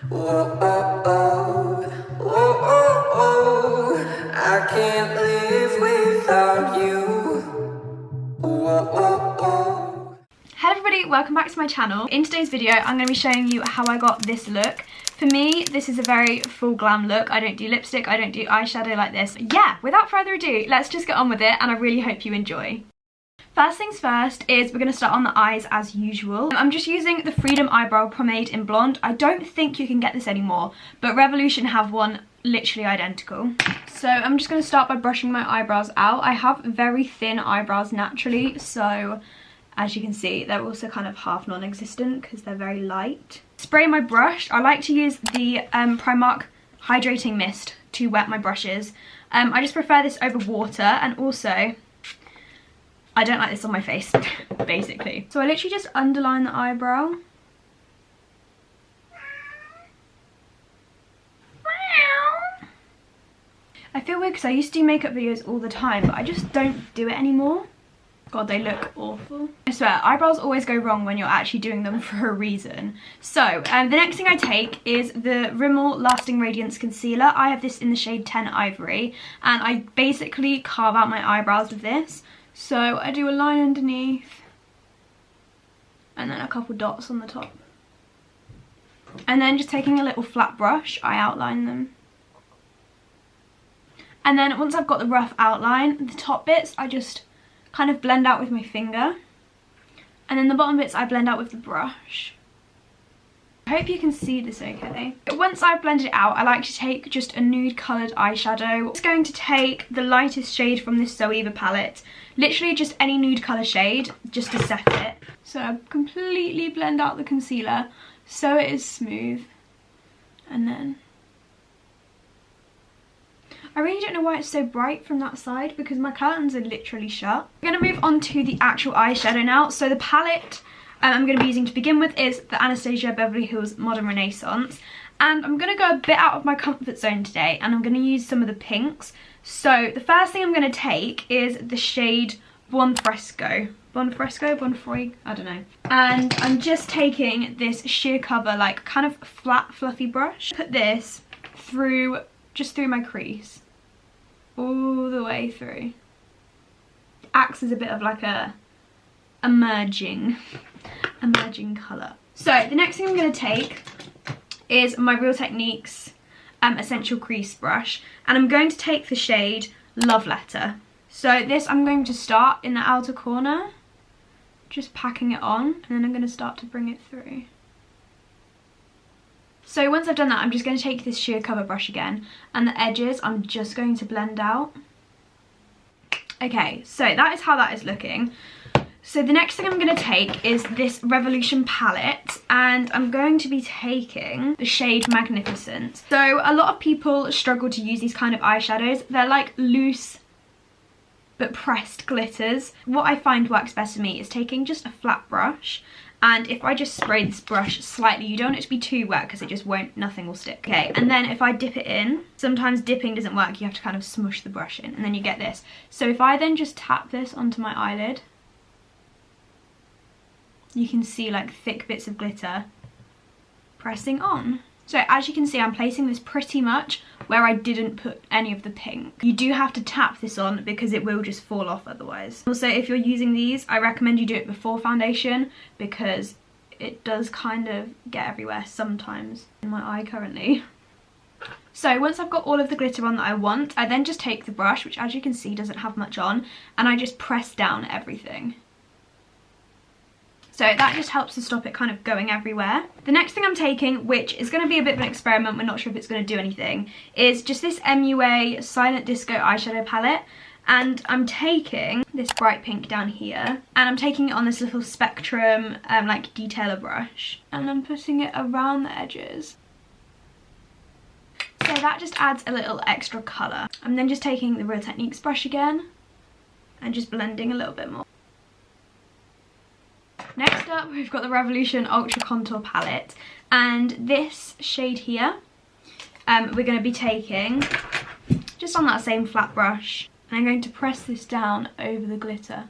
Oh, oh, oh, oh, oh, oh, I can't live without you. Oh, oh, oh. Hello everybody, welcome back to my channel. In today's video, I'm going to be showing you how I got this look. For me, this is a very full glam look. I don't do lipstick, I don't do eyeshadow like this. Yeah, without further ado, let's just get on with it and I really hope you enjoy. First things first is we're going to start on the eyes as usual. I'm just using the Freedom Eyebrow Pomade in Blonde. I don't think you can get this anymore, but Revolution have one literally identical. So I'm just going to start by brushing my eyebrows out. I have very thin eyebrows naturally, so as you can see, they're also kind of half non-existent because they're very light. Spray my brush. I like to use the Primark Hydrating Mist to wet my brushes. I just prefer this over water, and also I don't like this on my face, basically. So I literally just underline the eyebrow. I feel weird because I used to do makeup videos all the time, but I just don't do it anymore. God, they look awful. I swear, eyebrows always go wrong when you're actually doing them for a reason. So, the next thing I take is the Rimmel Lasting Radiance Concealer. I have this in the shade 10 Ivory, and I basically carve out my eyebrows with this. So I do a line underneath, and then a couple dots on the top. And then just taking a little flat brush, I outline them. And then once I've got the rough outline, the top bits I just kind of blend out with my finger, and then the bottom bits I blend out with the brush. I hope you can see this okay. Once I've blended it out, I like to take just a nude coloured eyeshadow. I'm just going to take the lightest shade from this Zoeva palette, literally just any nude colour shade, just to set it. So I completely blend out the concealer so it is smooth, and then I really don't know why it's so bright from that side because my curtains are literally shut. I'm going to move on to the actual eyeshadow now. So the palette I'm going to be using to begin with is the Anastasia Beverly Hills Modern Renaissance. And I'm going to go a bit out of my comfort zone today, and I'm going to use some of the pinks. So the first thing I'm going to take is the shade Buon Fresco. Buon Fresco? Buon Froy? I don't know. And I'm just taking this sheer cover, like kind of flat fluffy brush. Put this through, just through my crease. All the way through. It acts as a bit of like a emerging colour. So the next thing I'm going to take is my Real Techniques Essential Crease Brush, and I'm going to take the shade Love Letter. So this I'm going to start in the outer corner, just packing it on, and then I'm going to start to bring it through. So once I've done that, I'm just going to take this sheer cover brush again, and the edges I'm just going to blend out. Okay, so that is how that is looking. So the next thing I'm going to take is this Revolution palette, and I'm going to be taking the shade Magnificent. So a lot of people struggle to use these kind of eyeshadows. They're like loose but pressed glitters. What I find works best for me is taking just a flat brush, and if I just spray this brush slightly, you don't want it to be too wet because it just won't, nothing will stick. Okay, and then if I dip it in, sometimes dipping doesn't work, you have to kind of smush the brush in, and then you get this. So if I then just tap this onto my eyelid, you can see like thick bits of glitter pressing on. So as you can see, I'm placing this pretty much where I didn't put any of the pink. You do have to tap this on because it will just fall off otherwise. Also, if you're using these, I recommend you do it before foundation because it does kind of get everywhere sometimes in my eye currently. So once I've got all of the glitter on that I want, I then just take the brush, which as you can see doesn't have much on, and I just press down everything. So that just helps to stop it kind of going everywhere. The next thing I'm taking, which is going to be a bit of an experiment, we're not sure if it's going to do anything, is just this MUA Silent Disco eyeshadow palette. And I'm taking this bright pink down here, and I'm taking it on this little Spectrum like detailer brush, and I'm putting it around the edges. So that just adds a little extra colour. I'm then just taking the Real Techniques brush again and just blending a little bit more. Next up, we've got the Revolution Ultra Contour Palette, and this shade here we're going to be taking just on that same flat brush, and I'm going to press this down over the glitter.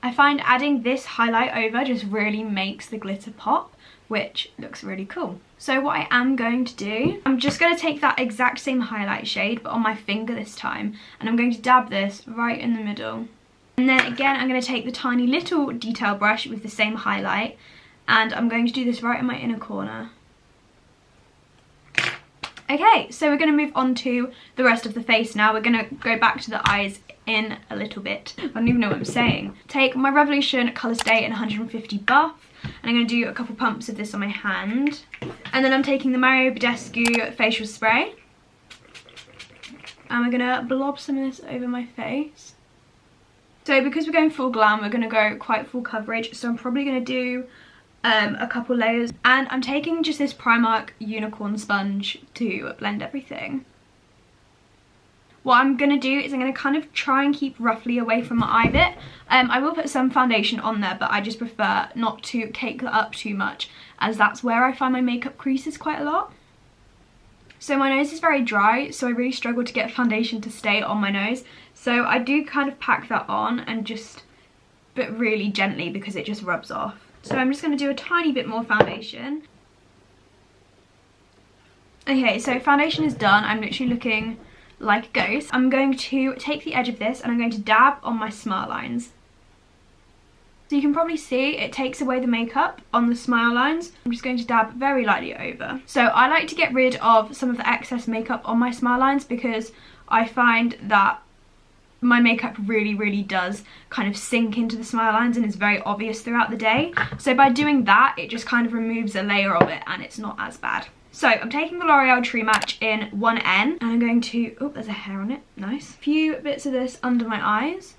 I find adding this highlight over just really makes the glitter pop which looks really cool. So what I am going to do, I'm just going to take that exact same highlight shade, but on my finger this time, and I'm going to dab this right in the middle. And then again, I'm going to take the tiny little detail brush with the same highlight, and I'm going to do this right in my inner corner. Okay, so we're going to move on to the rest of the face now. We're going to go back to the eyes in a little bit. I don't even know what I'm saying. Take my Revolution Colour Stay in 150 Buff, and I'm going to do a couple pumps of this on my hand. And then I'm taking the Mario Badescu facial spray, and we're going to blob some of this over my face. So because we're going full glam, we're going to go quite full coverage, so I'm probably going to do a couple layers, and I'm taking just this Primark unicorn sponge to blend everything. What I'm going to do is I'm going to kind of try and keep roughly away from my eye bit. I will put some foundation on there, but I just prefer not to cake that up too much, as that's where I find my makeup creases quite a lot. So my nose is very dry, so I really struggle to get foundation to stay on my nose, so I do kind of pack that on, and just, but really gently, because it just rubs off. So I'm just going to do a tiny bit more foundation. Okay, so foundation is done. I'm literally looking like a ghost. I'm going to take the edge of this and I'm going to dab on my smile lines. So you can probably see it takes away the makeup on the smile lines. I'm just going to dab very lightly over. So I like to get rid of some of the excess makeup on my smile lines, because I find that my makeup really does kind of sink into the smile lines and is very obvious throughout the day. So by doing that, it just kind of removes a layer of it and it's not as bad. So I'm taking the L'Oreal True Match in 1N, and I'm going to, oh, there's a hair on it, nice. A few bits of this under my eyes.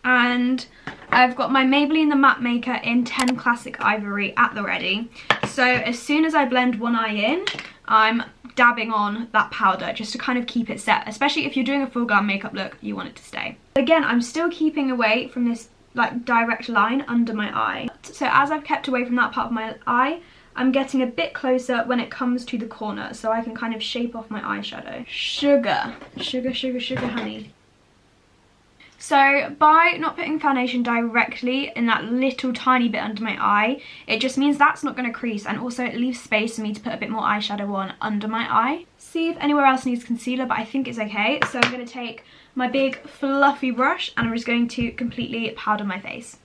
And I've got my Maybelline The Matte Maker in 10 Classic Ivory at the ready. So as soon as I blend one eye in, I'm dabbing on that powder just to kind of keep it set, especially if you're doing a full glam makeup look, you want it to stay. Again, I'm still keeping away from this like direct line under my eye. So as I've kept away from that part of my eye, I'm getting a bit closer when it comes to the corner, so I can kind of shape off my eyeshadow. Sugar, honey. So by not putting foundation directly in that little tiny bit under my eye, it just means that's not going to crease, and also it leaves space for me to put a bit more eyeshadow on under my eye. See if anywhere else needs concealer, but I think it's okay. So I'm going to take my big fluffy brush and I'm just going to completely powder my face.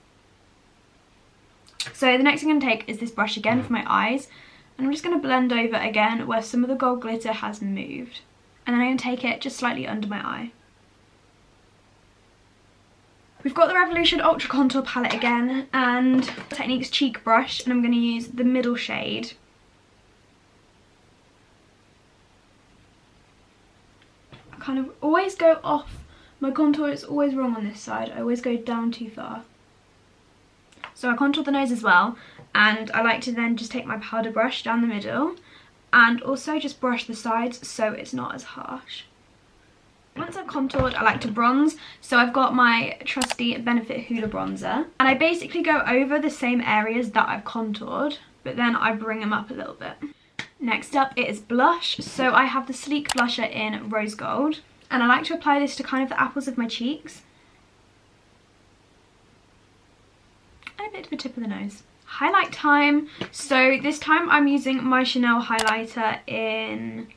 So the next thing I'm going to take is this brush again for my eyes, and I'm just going to blend over again where some of the gold glitter has moved. And then I'm going to take it just slightly under my eye. We've got the Revolution Ultra Contour palette again, and Technique's cheek brush, and I'm going to use the middle shade. I kind of always go off. My contour is always wrong on this side. I always go down too far. So I contour the nose as well, and I like to then just take my powder brush down the middle and also just brush the sides so it's not as harsh. Once I've contoured, I like to bronze, so I've got my trusty Benefit Huda bronzer, and I basically go over the same areas that I've contoured, but then I bring them up a little bit. Next up it is blush, so I have the Sleek blusher in Rose Gold, and I like to apply this to kind of the apples of my cheeks. And a bit to the tip of the nose. Highlight time, so this time I'm using my Chanel highlighter in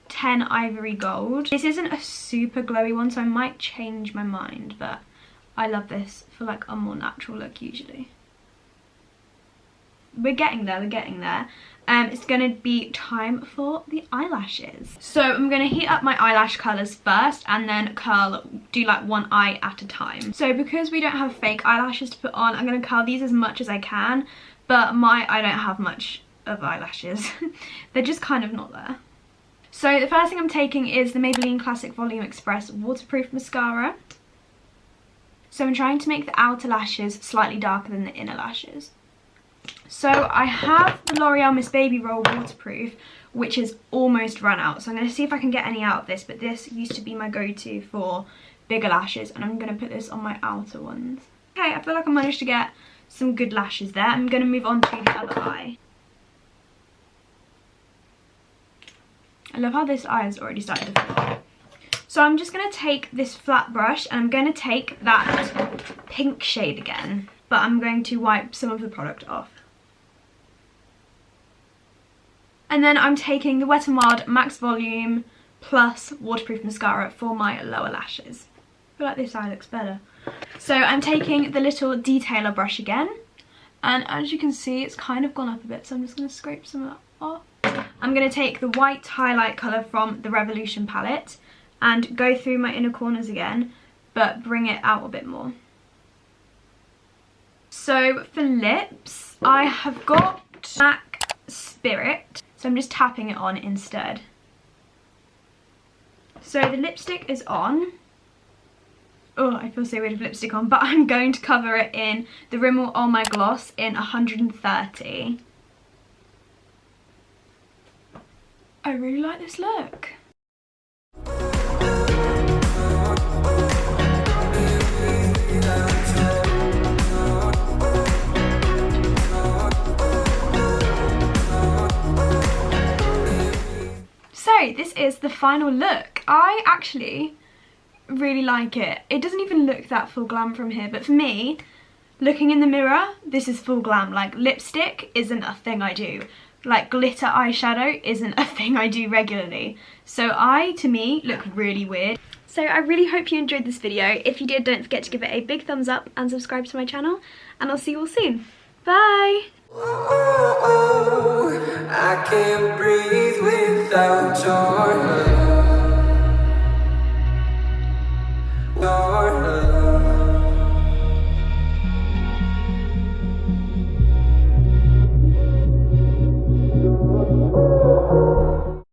10 Ivory Gold. This isn't a super glowy one, so I might change my mind, but I love this for like a more natural look usually. We're getting there, it's going to be time for the eyelashes. So I'm going to heat up my eyelash colours first and then do like one eye at a time. So because we don't have fake eyelashes to put on, I'm going to curl these as much as I can, but I don't have much of eyelashes. They're just kind of not there. So the first thing I'm taking is the Maybelline Classic Volume Express Waterproof Mascara. So I'm trying to make the outer lashes slightly darker than the inner lashes. So I have the L'Oreal Miss Baby Roll Waterproof, which is almost run out. So I'm going to see if I can get any out of this, but this used to be my go-to for bigger lashes, and I'm going to put this on my outer ones. Okay, I feel like I managed to get some good lashes there. I'm going to move on to the other eye. I love how this eye has already started to fill. So I'm just going to take this flat brush and I'm going to take that pink shade again, but I'm going to wipe some of the product off. And then I'm taking the Wet n Wild Max Volume Plus Waterproof Mascara for my lower lashes. I feel like this eye looks better. So I'm taking the little detailer brush again. And as you can see, it's kind of gone up a bit, so I'm just going to scrape some of that off. I'm going to take the white highlight colour from the Revolution palette and go through my inner corners again, but bring it out a bit more. So for lips, I have got MAC Spirit, so I'm just tapping it on instead. So the lipstick is on. Oh, I feel so weird with lipstick on, but I'm going to cover it in the Rimmel On My Gloss in 130. I really like this look. So this is the final look. I actually really like it. It doesn't even look that full glam from here, but for me, looking in the mirror, this is full glam. Like, lipstick isn't a thing I do. Like, glitter eyeshadow isn't a thing I do regularly. So to me, look really weird. So I really hope you enjoyed this video. If you did, don't forget to give it a big thumbs up and subscribe to my channel, and I'll see you all soon. Bye! I can't breathe without your